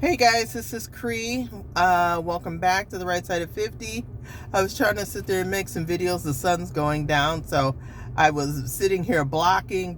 Hey guys, this is Cree. Welcome back to the right side of 50. I was trying to sit there and make some videos. The sun's going down, so I was sitting here blocking,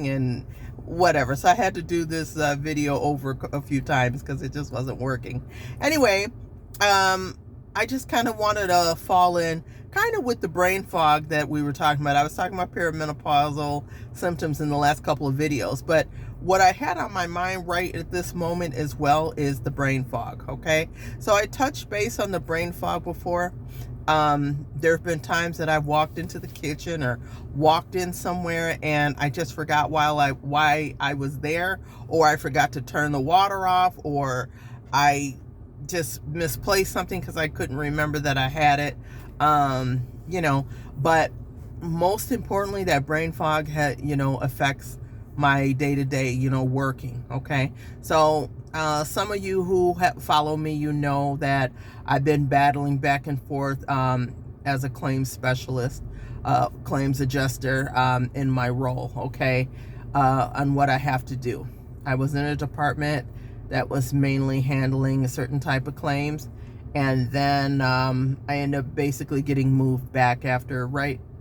and whatever. So I had to do this video over a few times because it just wasn't working. Anyway, I just kind of wanted to fall in kind of with the brain fog that we were talking about. I was talking about perimenopausal symptoms in the last couple of videos, but what I had on my mind right at this moment as well is the brain fog. Okay, so I touched base on the brain fog before. There have been times that I've walked into the kitchen or walked in somewhere and I just forgot why I was there, or I forgot to turn the water off, or I just misplaced something because I couldn't remember that I had it. But most importantly, that brain fog affects my day-to-day, working. Okay, so some of you who follow me, that I've been battling back and forth as a claims specialist, claims adjuster, in my role. Okay, on what I have to do. I was in a department that was mainly handling a certain type of claims, and then I ended up basically getting moved back after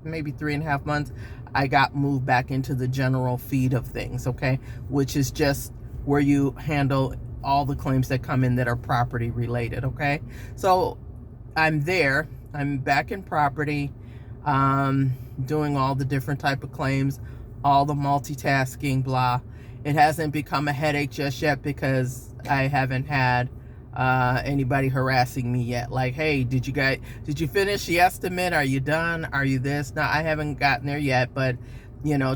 maybe 3.5 months. I got moved back into the general feed of things, okay, which is just where you handle all the claims that come in that are property related. Okay, so I'm there, I'm back in property, doing all the different type of claims, all the multitasking, blah. It hasn't become a headache just yet because I haven't had anybody harassing me yet. Like, hey, did you finish the estimate? Are you done? Are you this? Now, I haven't gotten there yet, but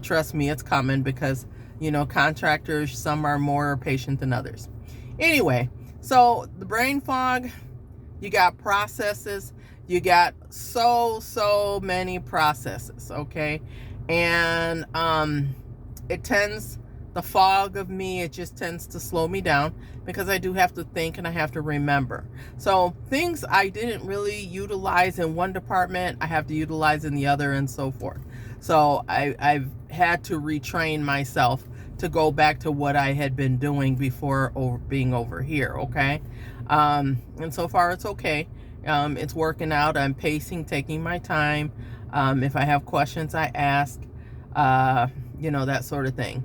trust me, it's coming because, contractors, some are more patient than others. Anyway, so the brain fog, you got processes, you got so many processes, okay? And the fog of me, it just tends to slow me down because I do have to think and I have to remember. So things I didn't really utilize in one department, I have to utilize in the other, and so forth. So I've had to retrain myself to go back to what I had been doing before being over here. Okay, and so far it's okay. It's working out. I'm pacing, taking my time. If I have questions, I ask, that sort of thing.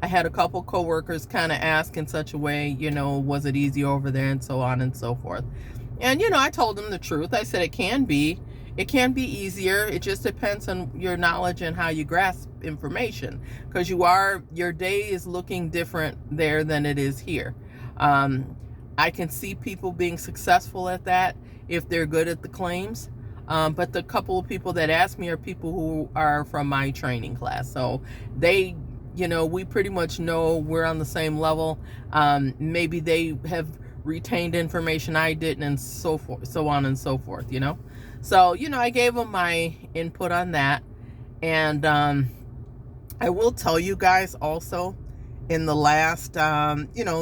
I had a couple coworkers kind of ask in such a way, was it easy over there, and so on and so forth. And, I told them the truth. I said it can be easier. It just depends on your knowledge and how you grasp information, because your day is looking different there than it is here. I can see people being successful at that if they're good at the claims. But the couple of people that ask me are people who are from my training class. So they, we pretty much know we're on the same level. Maybe they have retained information I didn't, and so forth, so on and so forth, So, I gave them my input on that. And I will tell you guys also, in the last,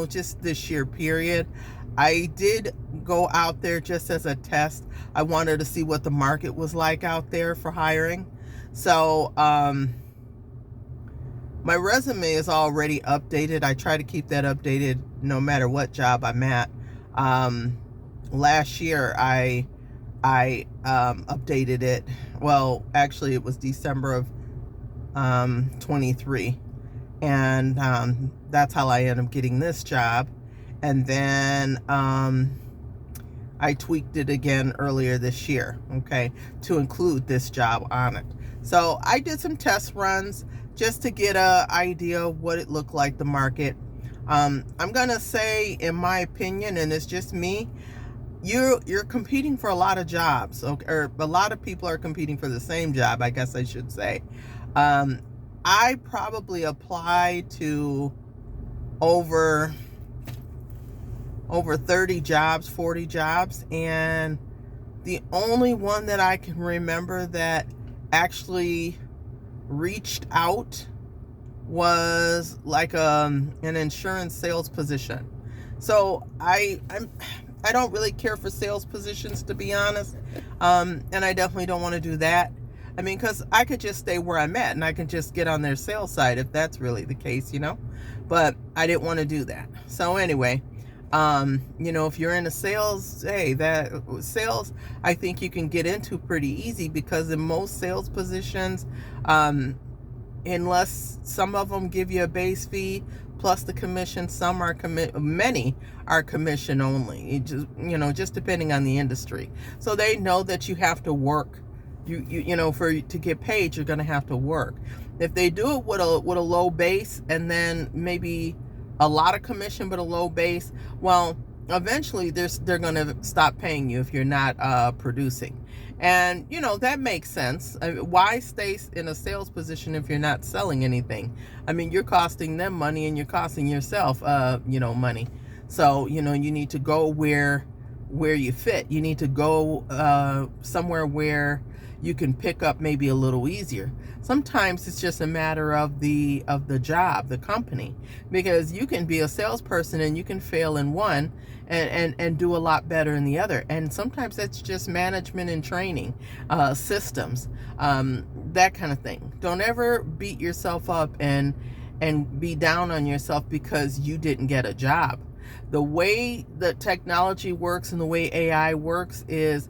just this year period, I did go out there just as a test. I wanted to see what the market was like out there for hiring. So, my resume is already updated. I try to keep that updated no matter what job I'm at. Last year, I updated it. Well, actually, it was December of 23. And that's how I ended up getting this job. And then I tweaked it again earlier this year, okay, to include this job on it. So I did some test runs just to get an idea of what it looked like, the market. I'm gonna say, in my opinion, and it's just me, you're competing for a lot of jobs, okay, or a lot of people are competing for the same job, I guess I should say. I probably applied to over 30 jobs, 40 jobs, and the only one that I can remember that actually reached out was like an insurance sales position. So I don't really care for sales positions, to be honest, and I definitely don't want to do that. I mean, because I could just stay where I'm at and I can just get on their sales side if that's really the case, but I didn't want to do that. So anyway, If you're in a sales, hey, that sales, I think you can get into pretty easy, because in most sales positions, unless some of them give you a base fee plus the commission, many are commission only. It just depending on the industry. So they know that you have to work. To get paid, you're going to have to work. If they do it with a low base, and then maybe a lot of commission but a low base, well, eventually they're going to stop paying you if you're not producing. And that makes sense. Why stay in a sales position if you're not selling anything? I mean, you're costing them money and you're costing yourself money. So you need to go where you fit. You need to go somewhere where you can pick up maybe a little easier. Sometimes it's just a matter of the job, the company, because you can be a salesperson and you can fail in one and do a lot better in the other. And sometimes that's just management and training, systems, that kind of thing. Don't ever beat yourself up and be down on yourself because you didn't get a job. The way that technology works and the way AI works is,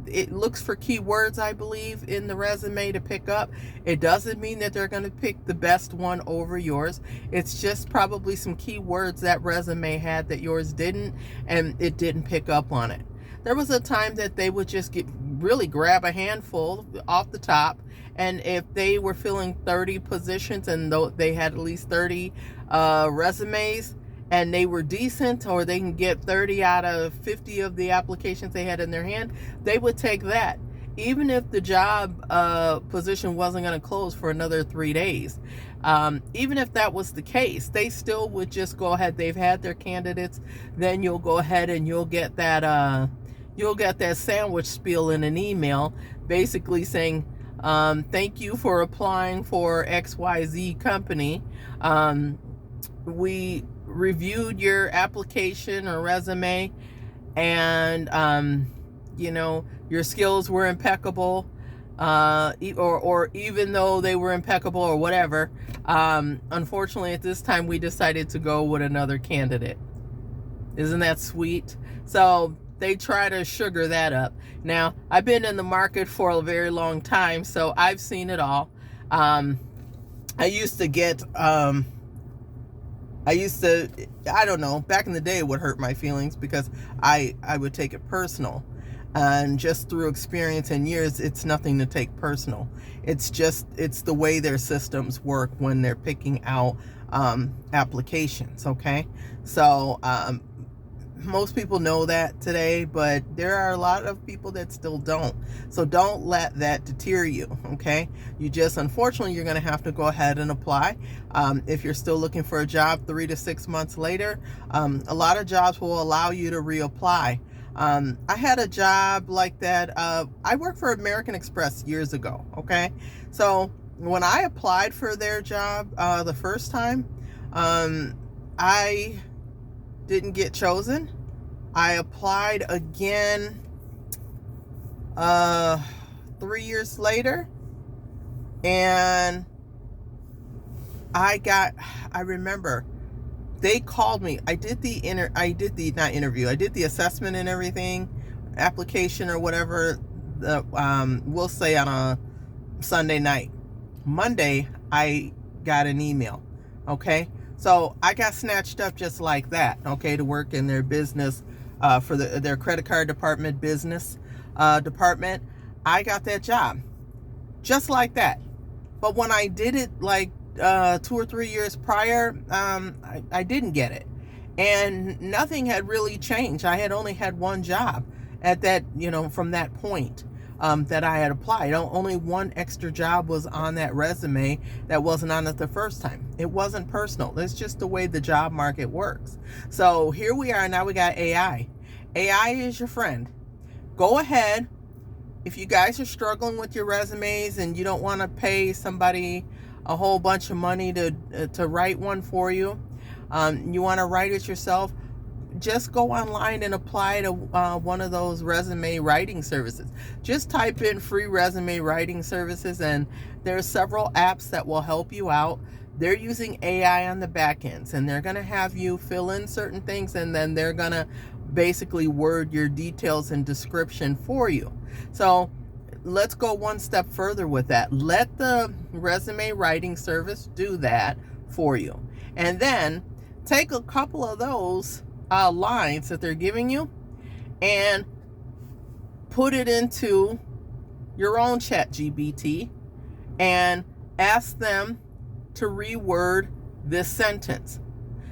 it looks for keywords, I believe, in the resume to pick up. It doesn't mean that they're going to pick the best one over yours. It's just probably some keywords that resume had that yours didn't, and it didn't pick up on it. There was a time that they would just really grab a handful off the top, and if they were filling 30 positions and they had at least 30 resumes, and they were decent, or they can get 30 out of 50 of the applications they had in their hand, they would take that, even if the job position wasn't going to close for another 3 days. Even if that was the case, they still would just go ahead. They've had their candidates. Then you'll go ahead and you'll get that sandwich spiel in an email, basically saying, thank you for applying for XYZ company. We reviewed your application or resume, and your skills were impeccable, or even though they were impeccable or whatever, unfortunately at this time we decided to go with another candidate. Isn't that sweet? So they try to sugar that up. Now, I've been in the market for a very long time, so I've seen it all. I used to, I don't know, back in the day it would hurt my feelings because I would take it personal. And just through experience and years, it's nothing to take personal. It's the way their systems work when they're picking out applications, okay? So most people know that today, but there are a lot of people that still don't. So don't let that deter you, okay? Unfortunately, you're going to have to go ahead and apply. If you're still looking for a job 3 to 6 months later, a lot of jobs will allow you to reapply. I had a job like that. I worked for American Express years ago, okay? So when I applied for their job the first time, I didn't get chosen. I applied again 3 years later, and I remember they called me. I did the assessment and everything, application or whatever, we'll say on a Sunday night. Monday, I got an email, okay? So I got snatched up just like that, okay, to work in their business, for their credit card department, business department. I got that job just like that. But when I did it like 2 or 3 years prior, I didn't get it. And nothing had really changed. I had only had one job at that, from that point. That I had applied. Only one extra job was on that resume that wasn't on it the first time. It wasn't personal. It's just the way the job market works. So here we are. Now we got AI. AI is your friend. Go ahead. If you guys are struggling with your resumes and you don't want to pay somebody a whole bunch of money to write one for you, you want to write it yourself, just go online and apply to one of those resume writing services. Just type in free resume writing services, and there are several apps that will help you out. they're using AI on the back ends, and they're going to have you fill in certain things, and then they're going to basically word your details and description for you. So let's go one step further with that. Let the resume writing service do that for you. And then take a couple of those lines that they're giving you and put it into your own ChatGPT and ask them to reword this sentence.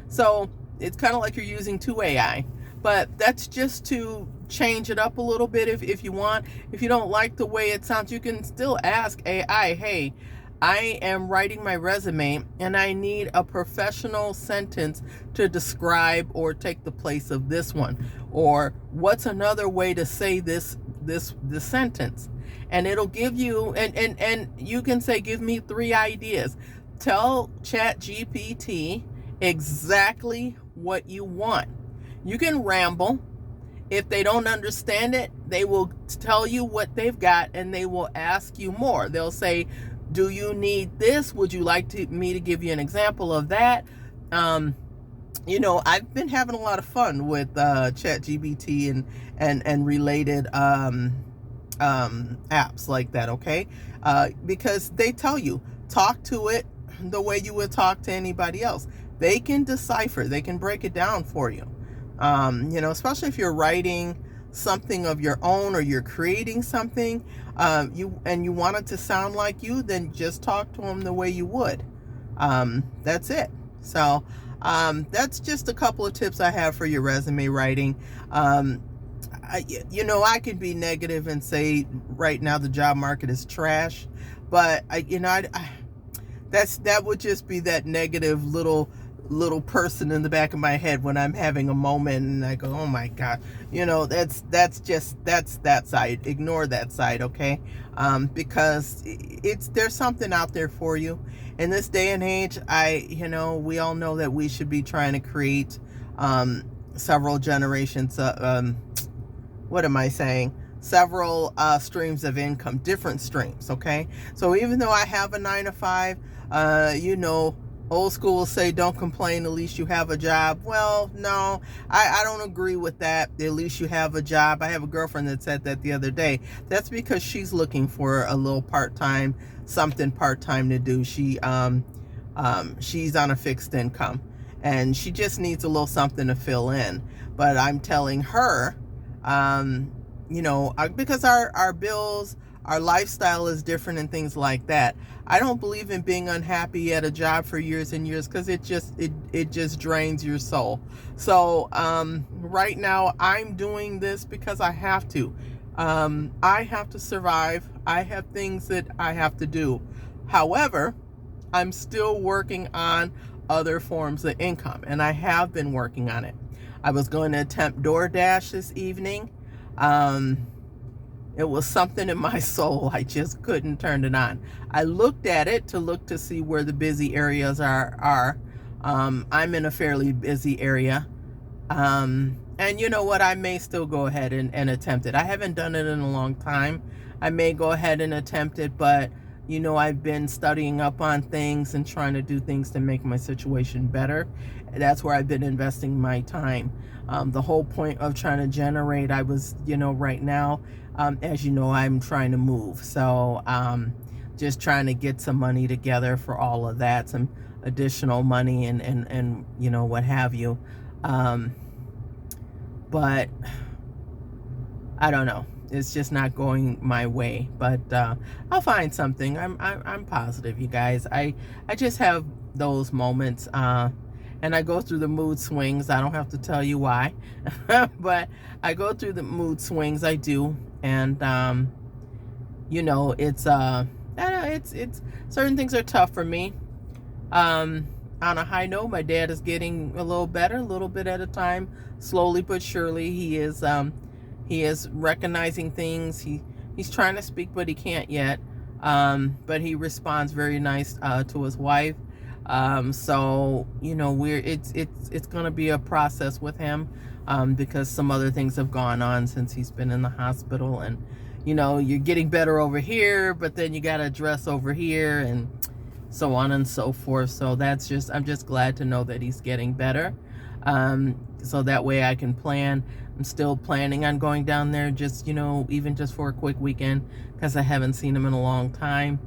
So it's kind of like you're using two AI, but that's just to change it up a little bit if you want. If you don't like the way it sounds, you can still ask AI, hey, I am writing my resume and I need a professional sentence to describe or take the place of this one. Or what's another way to say this sentence? And it'll give you, and you can say, give me 3 ideas. Tell ChatGPT exactly what you want. You can ramble. If they don't understand it, they will tell you what they've got and they will ask you more. They'll say, do you need this? Would you like me to give you an example of that? I've been having a lot of fun with ChatGPT and related apps like that, okay? Because they tell you, talk to it the way you would talk to anybody else. They can decipher, they can break it down for you. Especially if you're writing something of your own or you're creating something, you want it to sound like you, then just talk to them the way you would. That's it. So that's just a couple of tips I have for your resume writing. I could be negative and say right now the job market is trash, but that would just be that negative little person in the back of my head when I'm having a moment and I go, oh my God, that's that side. Ignore that side, okay? Because there's something out there for you. In this day and age, we all know that we should be trying to create several generations, what am I saying? Several streams of income, different streams, okay? So even though I have a 9-to-5, old school will say, don't complain, at least you have a job. Well, no, I don't agree with that. At least you have a job. I have a girlfriend that said that the other day. That's because she's looking for a little something part-time to do. She's on a fixed income and she just needs a little something to fill in. But I'm telling her, because our bills, our lifestyle is different and things like that. I don't believe in being unhappy at a job for years and years because it just drains your soul. So right now I'm doing this because I have to. I have to survive. I have things that I have to do. However, I'm still working on other forms of income, and I have been working on it. I was going to attempt DoorDash this evening. It was something in my soul. I just couldn't turn it on. I looked at it to see where the busy areas are. I'm in a fairly busy area. And you know what? I may still go ahead and attempt it. I haven't done it in a long time. I may go ahead and attempt it, but I've been studying up on things and trying to do things to make my situation better. That's where I've been investing my time. The whole point of trying to generate, I was, right now, as you know, I'm trying to move. So just trying to get some money together for all of that, some additional money and what have you. But I don't know. It's just not going my way, but I'll find something. I'm positive, you guys. I just have those moments, and I go through the mood swings. I don't have to tell you why, but I go through the mood swings. I do, and it's certain things are tough for me. On a high note, my dad is getting a little better, a little bit at a time, slowly but surely. He is recognizing things. He's trying to speak, but he can't yet. But he responds very nice to his wife. So it's going to be a process with him because some other things have gone on since he's been in the hospital, and you're getting better over here, but then you got to address over here, and so on and so forth. So I'm just glad to know that he's getting better. So that way I can plan. I'm still planning on going down there, just, even just for a quick weekend, because I haven't seen him in a long time.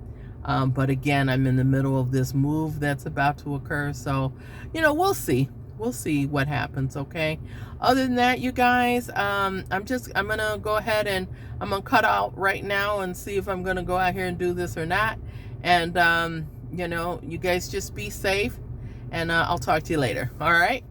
But again, I'm in the middle of this move that's about to occur. So, we'll see. We'll see what happens, okay? Other than that, you guys, I'm going to go ahead and I'm going to cut out right now and see if I'm going to go out here and do this or not. And, you guys just be safe. And I'll talk to you later. All right?